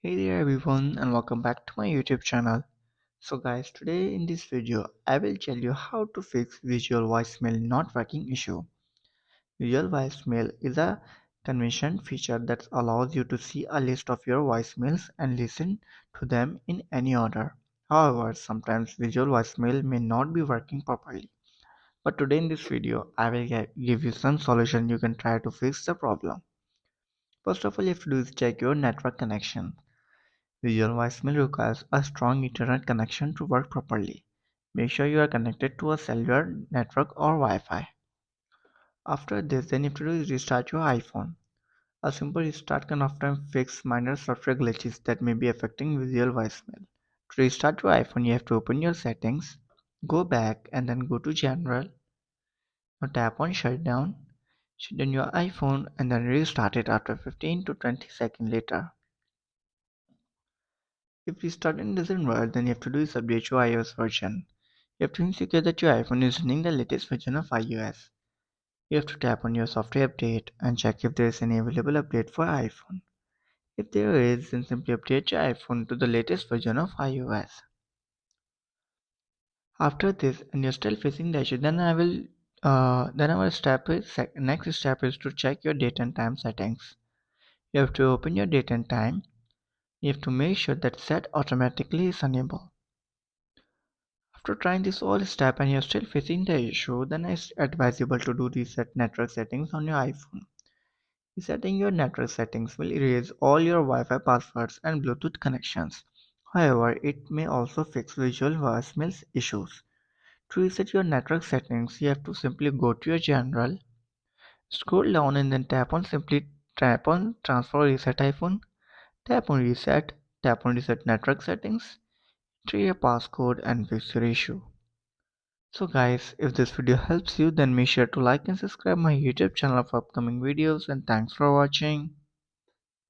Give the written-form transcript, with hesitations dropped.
Hey there everyone and welcome back to my YouTube channel. So guys, today in this video I will tell you how to fix visual voicemail not working issue. Visual voicemail is a convention feature that allows you to see a list of your voicemails and listen to them in any order. However, sometimes visual voicemail may not be working properly. But today in this video I will give you some solution you can try to fix the problem. First of all, you have to do is check your network connection. Visual voicemail requires a strong internet connection to work properly. Make sure you are connected to a cellular network or Wi-Fi. After this, then you have to do is restart your iPhone. A simple restart can often fix minor software glitches that may be affecting visual voicemail. To restart your iPhone, you have to open your settings, go back and then go to General. Now tap on Shutdown. Shut down your iPhone and then restart it after 15 to 20 seconds later. If restarting doesn't work, then you have to do is update your iOS version. You have to ensure that your iPhone is running the latest version of iOS. You have to tap on your software update and check if there is any available update for iPhone. If there is, then simply update your iPhone to the latest version of iOS. After this, and you're still facing the issue, then our next step is to check your date and time settings. You have to open your date and time. You have to make sure that set automatically is enabled. After trying this whole step and you're still facing the issue, then it's advisable to do reset network settings on your iPhone. Resetting your network settings will erase all your Wi-Fi passwords and Bluetooth connections. However, it may also fix visual voicemail issues. To reset your network settings, you have to simply go to your general, scroll down and then tap on transfer reset iPhone, tap on reset network settings, enter your passcode and fix your issue. So guys, if this video helps you, then make sure to like and subscribe my YouTube channel for upcoming videos, and thanks for watching.